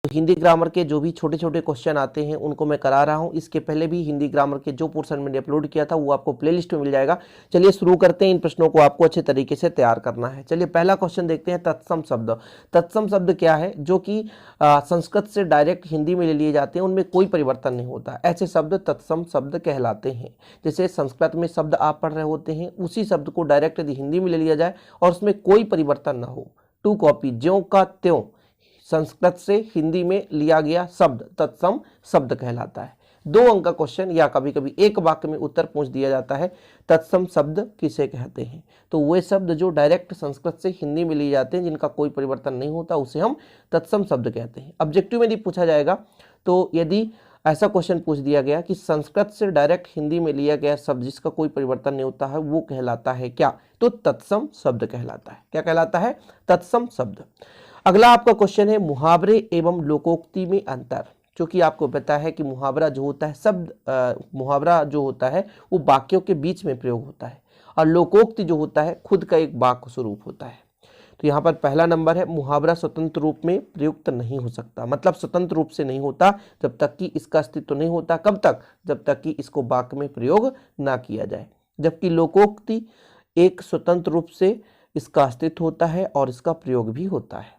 तो हिंदी ग्रामर के जो भी छोटे छोटे क्वेश्चन आते हैं उनको मैं करा रहा हूं। इसके पहले भी हिंदी ग्रामर के जो पोर्शन मैंने अपलोड किया था वो आपको प्लेलिस्ट में मिल जाएगा। चलिए शुरू करते हैं। इन प्रश्नों को आपको अच्छे तरीके से तैयार करना है। चलिए पहला क्वेश्चन देखते हैं, तत्सम शब्द। तत्सम शब्द क्या है? जो कि संस्कृत से डायरेक्ट हिंदी में ले लिए जाते हैं, उनमें कोई परिवर्तन नहीं होता, ऐसे शब्द तत्सम शब्द कहलाते हैं। जैसे संस्कृत में शब्द आप पढ़ रहे होते हैं, उसी शब्द को डायरेक्ट यदि हिंदी में ले लिया जाए और उसमें कोई परिवर्तन ना हो, टू कॉपी, ज्यों का त्यों संस्कृत से हिंदी में लिया गया शब्द तत्सम शब्द कहलाता है। 2 अंक का क्वेश्चन या कभी कभी एक वाक्य में उत्तर पूछ दिया जाता है, तत्सम शब्द किसे कहते हैं? तो वे शब्द जो डायरेक्ट संस्कृत से हिंदी में लिए जाते हैं, जिनका कोई परिवर्तन नहीं होता, उसे हम तत्सम शब्द कहते हैं। ऑब्जेक्टिव में यदि पूछा जाएगा तो यदि ऐसा क्वेश्चन पूछ दिया गया कि संस्कृत से डायरेक्ट हिंदी में लिया गया शब्द जिसका कोई परिवर्तन नहीं होता है, वो कहलाता है क्या? तो तत्सम शब्द कहलाता है। क्या कहलाता है? तत्सम शब्द। अगला आपका क्वेश्चन है, मुहावरे एवं लोकोक्ति में अंतर। क्योंकि आपको पता है कि मुहावरा जो होता है मुहावरा जो होता है वो वाक्यों के बीच में प्रयोग होता है, और लोकोक्ति जो होता है खुद का एक वाक्य स्वरूप होता है। तो यहाँ पर पहला नंबर है, मुहावरा स्वतंत्र रूप में प्रयुक्त नहीं हो सकता। मतलब स्वतंत्र रूप से नहीं होता जब तक कि इसका अस्तित्व नहीं होता। कब तक? जब तक कि इसको वाक्य में प्रयोग ना किया जाए। जबकि लोकोक्ति एक स्वतंत्र रूप से इसका अस्तित्व होता है और इसका प्रयोग भी होता है।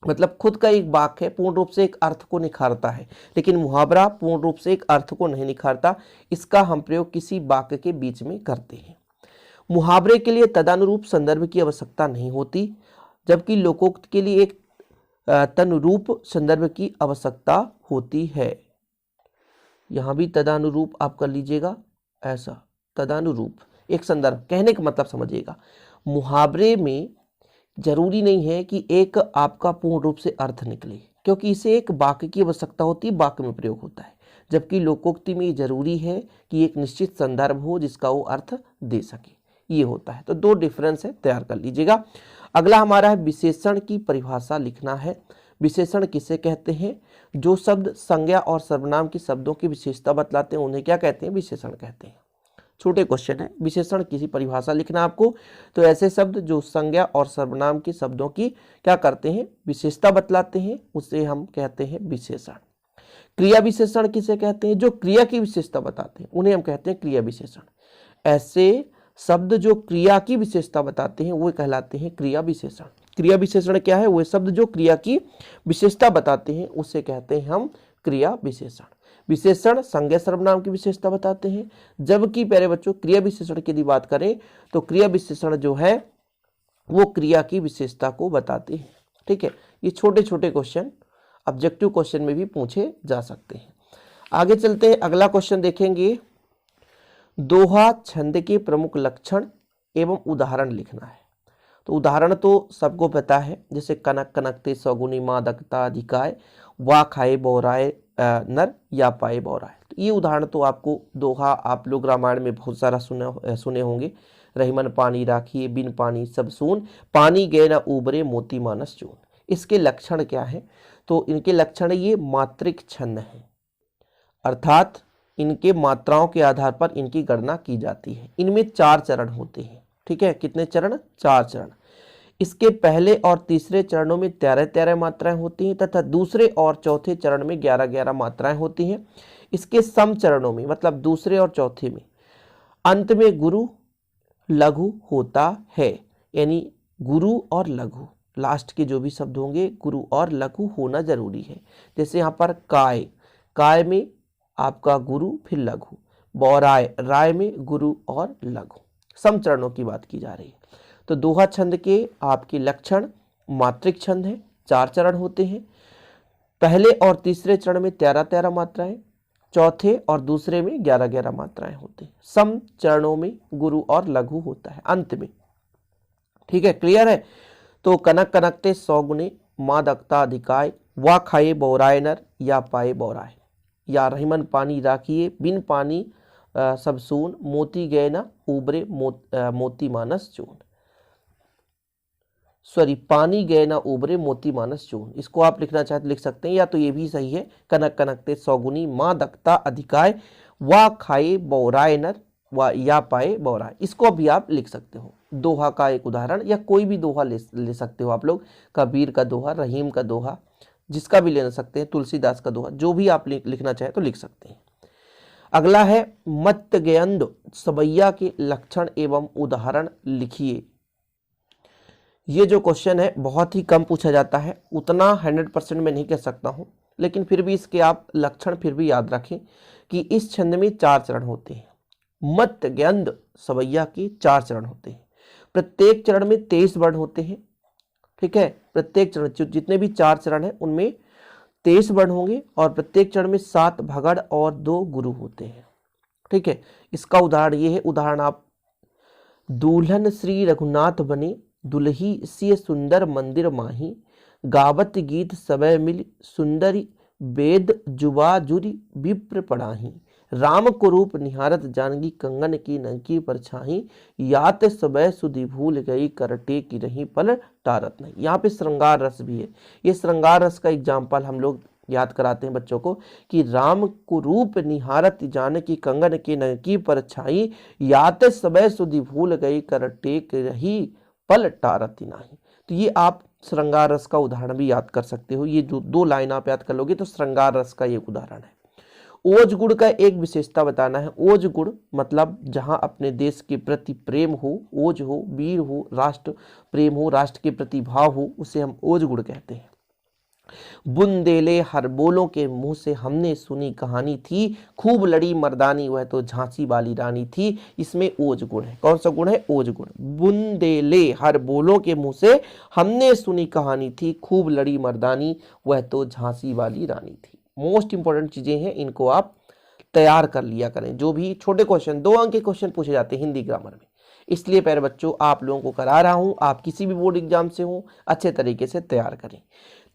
मतलब खुद का एक वाक्य है, पूर्ण रूप से एक अर्थ को निखारता है, लेकिन मुहावरा पूर्ण रूप से एक अर्थ को नहीं निखारता। इसका हम प्रयोग किसी वाक्य के बीच में करते हैं। मुहावरे के लिए तदनुरूप संदर्भ की आवश्यकता नहीं होती, जबकि लोकोक्त के लिए एक तदनुरूप संदर्भ की आवश्यकता होती है। यहां भी तदनुरूप आप कर लीजिएगा, ऐसा तदनुरूप एक संदर्भ कहने का मतलब समझिएगा। मुहावरे में जरूरी नहीं है कि एक आपका पूर्ण रूप से अर्थ निकले, क्योंकि इसे एक वाक्य की आवश्यकता होती है, वाक्य में प्रयोग होता है। जबकि लोकोक्ति में जरूरी है कि एक निश्चित संदर्भ हो जिसका वो अर्थ दे सके, ये होता है। तो 2 डिफरेंस है, तैयार कर लीजिएगा। अगला हमारा है, विशेषण की परिभाषा लिखना है। विशेषण किसे कहते हैं? जो शब्द संज्ञा और सर्वनाम की शब्दों की विशेषता बतलाते हैं उन्हें क्या कहते हैं? विशेषण कहते हैं। छोटे क्वेश्चन है, विशेषण की परिभाषा लिखना आपको। तो ऐसे शब्द जो संज्ञा और सर्वनाम के शब्दों की क्या करते हैं? विशेषता बतलाते हैं, उसे हम कहते हैं विशेषण। क्रिया विशेषण किसे कहते हैं? जो क्रिया की विशेषता बताते हैं उन्हें हम कहते हैं क्रिया विशेषण। ऐसे शब्द जो क्रिया की विशेषता बताते हैं वो कहलाते हैं क्रिया विशेषण। क्रिया विशेषण क्या है? वो शब्द जो क्रिया की विशेषता बताते हैं उसे कहते हैं हम क्रिया विशेषण। विशेषण संज्ञा सर्वनाम की विशेषता बताते हैं, जबकि प्यारे बच्चों क्रिया विशेषण की यदि बात करें तो क्रिया विशेषण जो है वो क्रिया की विशेषता को बताते हैं। ठीक है, ये छोटे छोटे क्वेश्चन ऑब्जेक्टिव क्वेश्चन में भी पूछे जा सकते हैं। आगे चलते हैं, अगला क्वेश्चन देखेंगे। दोहा छंद के प्रमुख लक्षण एवं उदाहरण लिखना है। तो उदाहरण तो सबको पता है, जैसे कनक कनकते सौगुनी मादकता अधिकाय, वाह खाए बौराए नर या पाए बौराए। तो ये उदाहरण तो आपको दोहा आप लोग रामायण में बहुत सारा सुने होंगे। रहीमन पानी राखिए बिन पानी सब सून, पानी गए न उबरे मोती मानस चून। इसके लक्षण क्या है? तो इनके लक्षण ये मात्रिक छंद है, अर्थात इनके मात्राओं के आधार पर इनकी गणना की जाती है। इनमें 4 चरण होते हैं। ठीक है, कितने चरण? 4 चरण। इसके पहले और तीसरे चरणों में 13-13 मात्राएं होती हैं तथा दूसरे और चौथे चरण में 11-11 मात्राएं होती हैं। इसके सम चरणों में, मतलब दूसरे और चौथे में, अंत में गुरु लघु होता है। यानी गुरु और लघु, लास्ट के जो भी शब्द होंगे गुरु और लघु होना जरूरी है। जैसे यहाँ पर काय, काय में आपका गुरु फिर लघु, बौराय, राय में गुरु और लघु। सम चरणों की बात की जा रही है। तो दोहा छंद के आपके लक्षण मात्रिक छंद है, 4 चरण होते हैं। पहले और तीसरे चरण में 13-13 मात्राएं, चौथे और दूसरे में 11-11 मात्राएं होती हैं। सम चरणों में गुरु और लघु होता है अंत में। ठीक है, क्लियर है? तो कनक कनकते सौगुने मादकता अधिकाय, वाह खाए बौराए नर या पाए बौराए, या रहीमन पानी राखिए बिन पानी सब सून, मोती गए न उबरे मोती मानस चून। सॉरी, पानी गए ना उबरे मोती मानस चून। इसको आप लिखना चाहे तो लिख सकते हैं, या तो ये भी सही है, कनक कनकते सौगुनी माँ दकता अधिकाय, वा खाए बौराए नर व या पाए बौराए। इसको भी आप लिख सकते हो। दोहा का एक उदाहरण, या कोई भी दोहा ले सकते हो आप लोग। कबीर का दोहा, रहीम का दोहा, जिसका भी ले सकते हैं, तुलसीदास का दोहा, जो भी आप लिखना चाहे तो लिख सकते हैं। अगला है मत्स्यगंध सवैया के लक्षण एवं उदाहरण लिखिए। ये जो क्वेश्चन है बहुत ही कम पूछा जाता है, उतना 100% मैं नहीं कह सकता हूँ, लेकिन फिर भी इसके आप लक्षण फिर भी याद रखें कि इस छंद में 4 चरण होते हैं। मत्स्यगंध सवैया के 4 चरण होते हैं, प्रत्येक चरण में 23 वर्ण होते हैं। ठीक है, प्रत्येक चरण जितने भी 4 चरण हैं उनमें 23 वर्ण होंगे और प्रत्येक चरण में 7 भगड़ और 2 गुरु होते हैं। ठीक है, इसका उदाहरण ये है, उदाहरण आप दुल्हन श्री रघुनाथ बने, दुल्ही सिय सुंदर मंदिर माही, गावत गीत सबय मिल, सुंदरी वेद जुबा जुरी विप्र पढ़ाही, राम को रूप निहारत जानगी, कंगन की नंकी पर छाही, यात सबय सुधि भूल गई, करटे की रही पल टारत नहीं। यहाँ पे श्रृंगार रस भी है। ये श्रृंगार रस का एग्जाम्पल हम लोग याद कराते हैं बच्चों को कि राम को रूप निहारत जानकी, कंगन की नंकी पर छाई, यात सबय सुधि भूल गई, करटे की रही पल टारत नहीं। तो ये आप श्रृंगार रस का उदाहरण भी याद कर सकते हो। ये जो 2 लाइन आप याद कर लोगे तो श्रृंगार रस का ये उदाहरण है। ओज गुण का एक विशेषता बताना है। ओज गुण मतलब जहां अपने देश के प्रति प्रेम हो, ओज हो, वीर हो, राष्ट्र प्रेम हो, राष्ट्र के प्रति भाव हो, उसे हम ओज गुण कहते हैं। बुंदेले हर बोलों के मुंह से हमने सुनी कहानी थी, खूब लड़ी मर्दानी वह तो झांसी वाली रानी थी। इसमें ओज गुण है। कौन सा गुण है? ओज गुण। बुंदेले हर बोलों के मुंह से हमने सुनी कहानी थी, खूब लड़ी मर्दानी वह तो झांसी वाली रानी थी। मोस्ट इंपॉर्टेंट चीजें हैं, इनको आप तैयार कर लिया करें। जो भी छोटे क्वेश्चन 2 अंक के क्वेश्चन पूछे जाते हैं हिंदी ग्रामर में, इसलिए प्यारे बच्चों आप लोगों को करा रहा हूं, आप किसी भी बोर्ड एग्जाम से हो अच्छे तरीके से तैयार करें।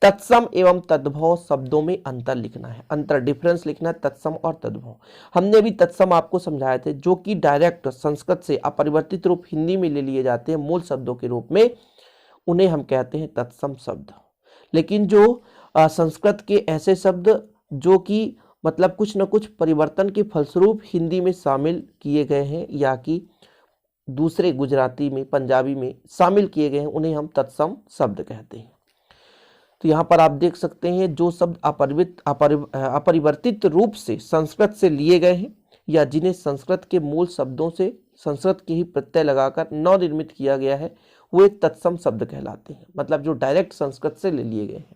तत्सम एवं तद्भव शब्दों में अंतर लिखना है, अंतर डिफरेंस लिखना है तत्सम और तद्भव। हमने भी तत्सम आपको समझाए थे, जो कि डायरेक्ट संस्कृत से अपरिवर्तित रूप हिंदी में ले लिए जाते हैं मूल शब्दों के रूप में, उन्हें हम कहते हैं तत्सम शब्द। लेकिन जो संस्कृत के ऐसे शब्द जो कि मतलब कुछ न कुछ परिवर्तन के फलस्वरूप हिंदी में शामिल किए गए हैं या कि दूसरे गुजराती में, पंजाबी में शामिल किए गए हैं, उन्हें हम तत्सम शब्द कहते हैं। तो यहाँ पर आप देख सकते हैं जो शब्द अपरिवर्तित रूप से संस्कृत से लिए गए हैं या जिन्हें संस्कृत के मूल शब्दों से संस्कृत के ही प्रत्यय लगाकर नवनिर्मित किया गया है, वो एक तत्सम शब्द कहलाते हैं, मतलब जो डायरेक्ट संस्कृत से ले लिए गए हैं।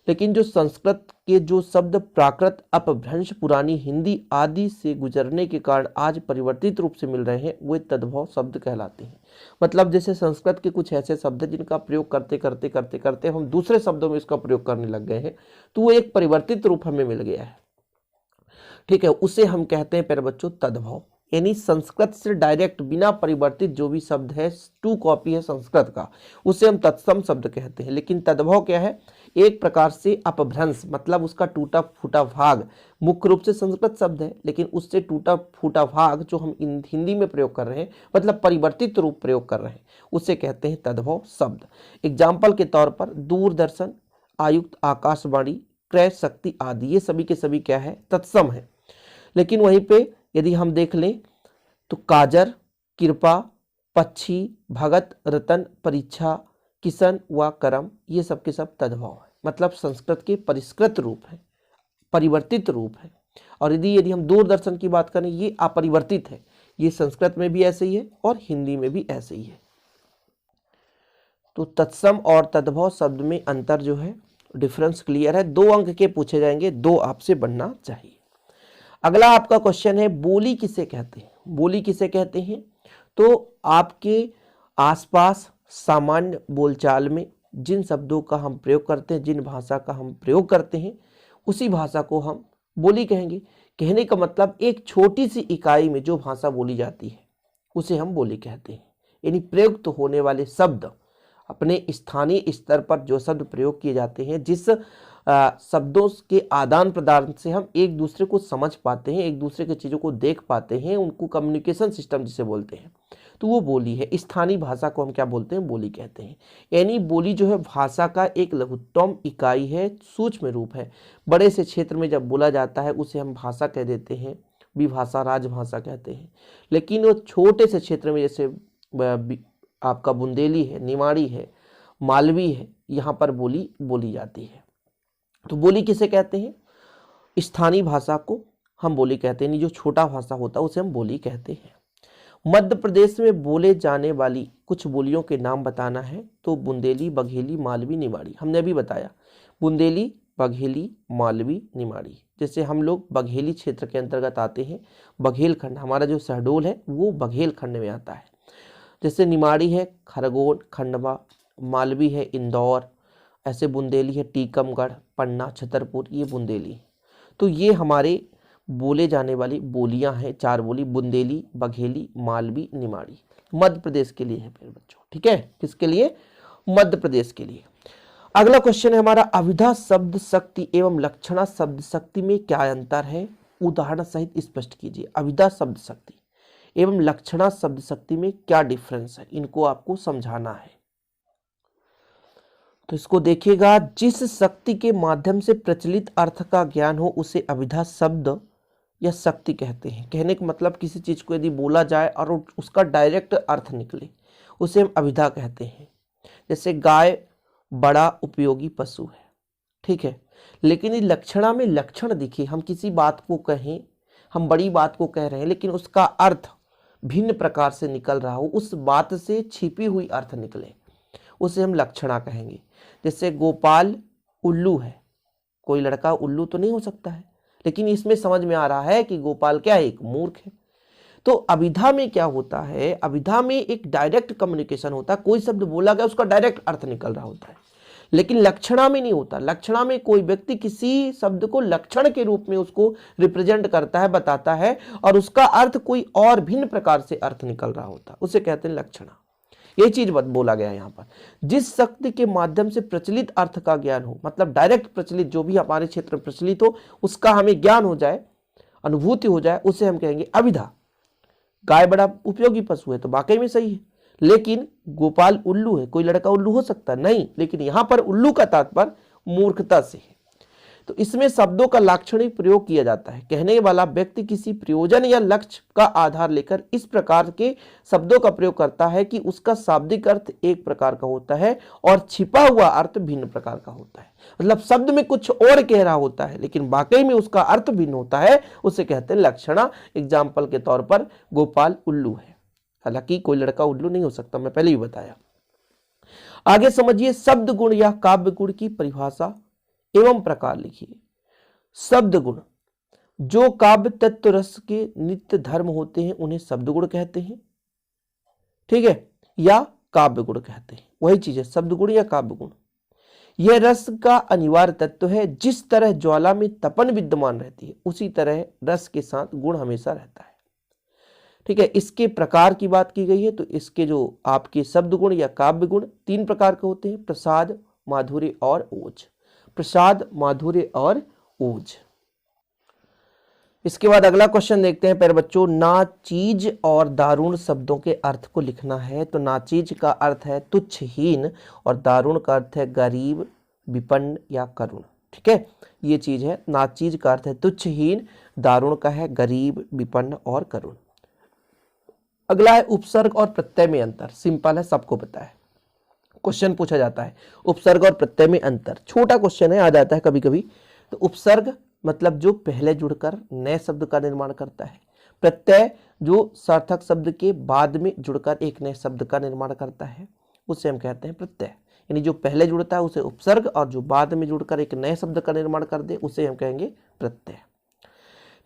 लेकिन जो संस्कृत के जो शब्द प्राकृत, अपभ्रंश, पुरानी हिंदी आदि से गुजरने के कारण आज परिवर्तित रूप से मिल रहे हैं, वे तद्भव शब्द कहलाते हैं। मतलब जैसे संस्कृत के कुछ ऐसे शब्द हैं जिनका प्रयोग करते करते करते करते हम दूसरे शब्दों में इसका प्रयोग करने लग गए हैं, तो वो एक परिवर्तित रूप हमें मिल गया है। ठीक है, उसे हम कहते हैं प्यारे बच्चों तद्भव। यानी संस्कृत से डायरेक्ट बिना परिवर्तित जो भी शब्द है, 2 कॉपी है संस्कृत का, उसे हम तत्सम शब्द कहते हैं। लेकिन तद्भव क्या है? एक प्रकार से अपभ्रंश, मतलब उसका टूटा फूटा भाग, मुख्य रूप से संस्कृत शब्द है लेकिन उससे टूटा फूटा भाग जो हम हिंदी में प्रयोग कर रहे हैं, मतलब परिवर्तित रूप प्रयोग कर रहे हैं, उसे कहते हैं तद्भव शब्द। एग्जाम्पल के तौर पर दूरदर्शन, आयुक्त, आकाशवाणी, क्रय शक्ति आदि, ये सभी के सभी क्या है? तत्सम है। लेकिन वहीं पे यदि हम देख लें तो काजर, कृपा, पक्षी, भगत, रतन, परीक्षा, किशन व करम, ये सब के सब तद्भव है, मतलब संस्कृत के परिष्कृत रूप है, परिवर्तित रूप है। और यदि हम दूरदर्शन की बात करें, ये अपरिवर्तित है, ये संस्कृत में भी ऐसे ही है और हिंदी में भी ऐसे ही है। तो तत्सम और तद्भव शब्द में अंतर जो है, डिफरेंस क्लियर है। 2 अंक के पूछे जाएंगे, 2 आपसे बनना चाहिए। अगला आपका क्वेश्चन है, बोली किसे कहते हैं? बोली किसे कहते हैं? तो आपके आसपास सामान्य बोलचाल में जिन शब्दों का हम प्रयोग करते हैं, जिन भाषा का हम प्रयोग करते हैं, उसी भाषा को हम बोली कहेंगे। कहने का मतलब एक छोटी सी इकाई में जो भाषा बोली जाती है उसे हम बोली कहते हैं। यानी प्रयुक्त होने वाले शब्द, अपने स्थानीय स्तर पर जो शब्द प्रयोग किए जाते हैं, जिस शब्दों के आदान प्रदान से हम एक दूसरे को समझ पाते हैं, एक दूसरे की चीज़ों को देख पाते हैं, उनको कम्युनिकेशन सिस्टम जिसे बोलते हैं, तो वो बोली है। स्थानीय भाषा को हम क्या बोलते हैं? बोली कहते हैं। यानी बोली जो है भाषा का एक लघुत्तम इकाई है, सूक्ष्म रूप है। बड़े से क्षेत्र में जब बोला जाता है उसे हम भाषा कह देते हैं, विभाषा, राजभाषा कहते हैं। लेकिन वो छोटे से क्षेत्र में, जैसे आपका बुंदेली है, निमाड़ी है, मालवी है, यहाँ पर बोली बोली जाती है। तो बोली किसे कहते हैं? स्थानीय भाषा को हम बोली कहते हैं, जो छोटा भाषा होता है उसे हम बोली कहते हैं। मध्य प्रदेश में बोले जाने वाली कुछ बोलियों के नाम बताना है, तो बुंदेली, बघेली, मालवी, निमाड़ी। हमने अभी बताया बुंदेली, बघेली, मालवी, निमाड़ी। जैसे हम लोग बघेली क्षेत्र के अंतर्गत आते हैं, बघेल खंड, हमारा जो शहडोल है वो बघेल खंड में आता है। जैसे निमाड़ी है खरगोन, खंडवा, मालवी है इंदौर, ऐसे बुंदेली है टीकमगढ़, पन्ना, छतरपुर, ये बुंदेली। तो ये हमारे बोले जाने वाली बोलियां हैं, 4 बोली, बुंदेली, बघेली, मालवी, निमाड़ी। मध्य प्रदेश के लिए है फिर बच्चों, ठीक है, किसके लिए? मध्य प्रदेश के लिए। अगला क्वेश्चन है हमारा, अभिधा शब्द शक्ति एवं लक्षणा शब्द शक्ति में क्या अंतर है? उदाहरण सहित स्पष्ट कीजिए। अभिधा शब्द शक्ति एवं लक्षणा शब्द शक्ति में क्या डिफरेंस है, इनको आपको समझाना है। तो इसको देखिएगा, जिस शक्ति के माध्यम से प्रचलित अर्थ का ज्ञान हो उसे अभिधा शब्द या शक्ति कहते हैं। कहने का मतलब किसी चीज को यदि बोला जाए और उसका डायरेक्ट अर्थ निकले उसे हम अभिधा कहते हैं। जैसे गाय बड़ा उपयोगी पशु है, ठीक है, लेकिन इस लक्षणा में लक्षण दिखे, हम किसी बात को कहें, हम बड़ी बात को कह रहे हैं लेकिन उसका अर्थ भिन्न प्रकार से निकल रहा हो, उस बात से छिपी हुई अर्थ निकले, उसे हम लक्षणा कहेंगे। जैसे गोपाल उल्लू है, कोई लड़का उल्लू तो नहीं हो सकता है, लेकिन इसमें समझ में आ रहा है कि गोपाल क्या है? एक मूर्ख है। तो अभिधा में क्या होता है? अभिधा में एक डायरेक्ट कम्युनिकेशन होता है, कोई शब्द बोला गया उसका डायरेक्ट अर्थ निकल रहा होता है, लेकिन लक्षणा में नहीं होता। लक्षणा में कोई व्यक्ति किसी शब्द को लक्षण के रूप में उसको रिप्रेजेंट करता है, बताता है, और उसका अर्थ कोई और भिन्न प्रकार से अर्थ निकल रहा होता है, उसे कहते हैं लक्षणा। ये चीज बोला गया है यहाँ पर, जिस शक्ति के माध्यम से प्रचलित अर्थ का ज्ञान हो, मतलब डायरेक्ट प्रचलित, जो भी हमारे क्षेत्र में प्रचलित हो उसका हमें ज्ञान हो जाए, अनुभूति हो जाए, उसे हम कहेंगे अभिधा। गाय बड़ा उपयोगी पशु है तो वाकई में सही है, लेकिन गोपाल उल्लू है, कोई लड़का उल्लू हो सकता है? नहीं, लेकिन यहां पर उल्लू का तात्पर्य मूर्खता से है। तो इसमें शब्दों का लाक्षणिक प्रयोग किया जाता है। कहने वाला व्यक्ति किसी प्रयोजन या लक्ष्य का आधार लेकर इस प्रकार के शब्दों का प्रयोग करता है कि उसका शाब्दिक अर्थ एक प्रकार का होता है और छिपा हुआ अर्थ भिन्न प्रकार का होता है। मतलब शब्द में कुछ और कह रहा होता है लेकिन वाकई में उसका अर्थ भिन्न होता है, उसे कहते हैं लक्षणा। एग्जाम्पल के तौर पर गोपाल उल्लू है, हालांकि कोई लड़का उल्लू नहीं हो सकता, मैं पहले ही बताया। आगे समझिए, शब्द गुण या काव्य गुण की परिभाषा एवं प्रकार लिखिए। शब्द गुण, जो काव्य तत्व रस के नित्य धर्म होते हैं उन्हें शब्द गुण कहते हैं, ठीक है, या काव्य गुण कहते हैं, वही चीज है शब्द गुण या काव्य गुण। यह रस का अनिवार्य तत्व है। जिस तरह ज्वाला में तपन विद्यमान रहती है उसी तरह रस के साथ गुण हमेशा रहता है, ठीक है। इसके प्रकार की बात की गई है, तो इसके जो आपके शब्द गुण या काव्य गुण 3 प्रकार के होते हैं, प्रसाद, माधुर्य और ओज। प्रसाद, माधुर्य और ओज। इसके बाद अगला क्वेश्चन देखते हैं प्यारे बच्चों, नाचीज और दारुण शब्दों के अर्थ को लिखना है। तो नाचीज का अर्थ है तुच्छहीन और दारुण का अर्थ है गरीब, विपन्न या करुण, ठीक है, ये चीज है। नाचीज का अर्थ है तुच्छहीन, दारुण का है गरीब, विपन्न और करुण। अगला है उपसर्ग और प्रत्यय में अंतर। सिंपल है, सबको पता है, क्वेश्चन पूछा जाता है उपसर्ग और प्रत्यय में अंतर। छोटा क्वेश्चन है, आ जाता है कभी कभी। तो उपसर्ग मतलब जो पहले जुड़कर नए शब्द का निर्माण करता है, प्रत्यय जो सार्थक शब्द के बाद में जुड़कर एक नए शब्द का निर्माण करता है, उसे हम कहते हैं प्रत्यय। यानी जो पहले जुड़ता है उसे उपसर्ग, और जो बाद में जुड़कर एक नए शब्द का निर्माण कर दे उसे हम कहेंगे प्रत्यय।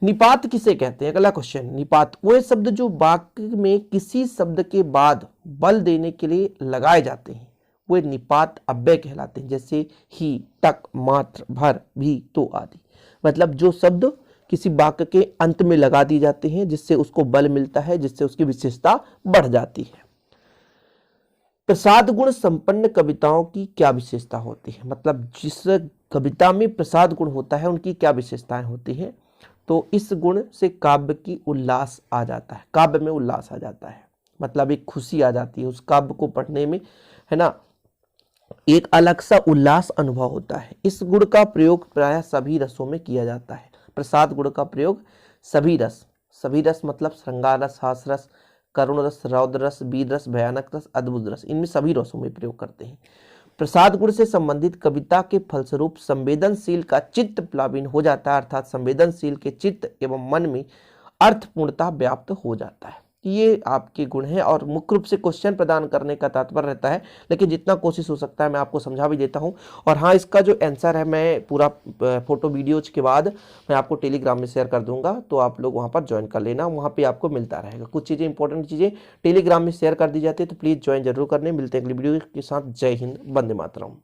निपात किसे कहते हैं? अगला क्वेश्चन, निपात वो शब्द जो वाक्य में किसी शब्द के बाद बल देने के लिए लगाए जाते हैं, वे निपात अव्यय कहलाते हैं। जैसे ही, टक, मात्र, भर, भी, तो आदि। मतलब जो शब्द किसी वाक्य के अंत में लगा दिए जाते हैं जिससे उसको बल मिलता है, जिससे उसकी विशेषता बढ़ जाती है। प्रसाद गुण संपन्न कविताओं की क्या विशेषता होती है? मतलब जिस कविता में प्रसाद गुण होता है उनकी क्या विशेषताएं होती हैं? तो इस गुण से काव्य की उल्लास आ जाता है, काव्य में उल्लास आ जाता है, मतलब एक खुशी आ जाती है उस काव्य को पढ़ने में, है ना, एक अलग सा उल्लास अनुभव होता है। इस गुण का प्रयोग प्रायः सभी रसों में किया जाता है। प्रसाद गुण का प्रयोग सभी रस मतलब श्रृंगार रस, हास रस, करुण रस, रौद्र रस, वीर रस, भयानक रस, अद्भुत रस, इनमें सभी रसों में प्रयोग करते हैं। प्रसाद गुण से संबंधित कविता के फलस्वरूप संवेदनशील का चित्त प्लाविन हो जाता है, अर्थात संवेदनशील के चित्त एवं मन में अर्थपूर्णता व्याप्त हो जाता है। ये आपके गुण हैं और मुख्य रूप से क्वेश्चन प्रदान करने का तात्पर्य रहता है, लेकिन जितना कोशिश हो सकता है मैं आपको समझा भी देता हूं। और हाँ, इसका जो आंसर है मैं पूरा फोटो वीडियोज के बाद मैं आपको टेलीग्राम में शेयर कर दूंगा, तो आप लोग वहां पर ज्वाइन कर लेना, वहां पे आपको मिलता रहेगा। कुछ चीज़ें इंपॉर्टेंट चीज़ें टेलीग्राम में शेयर कर दी जाती है, तो प्लीज़ ज्वाइन जरूर करने। मिलते हैं अगली वीडियो के साथ। जय हिंद, वंदे मातरम।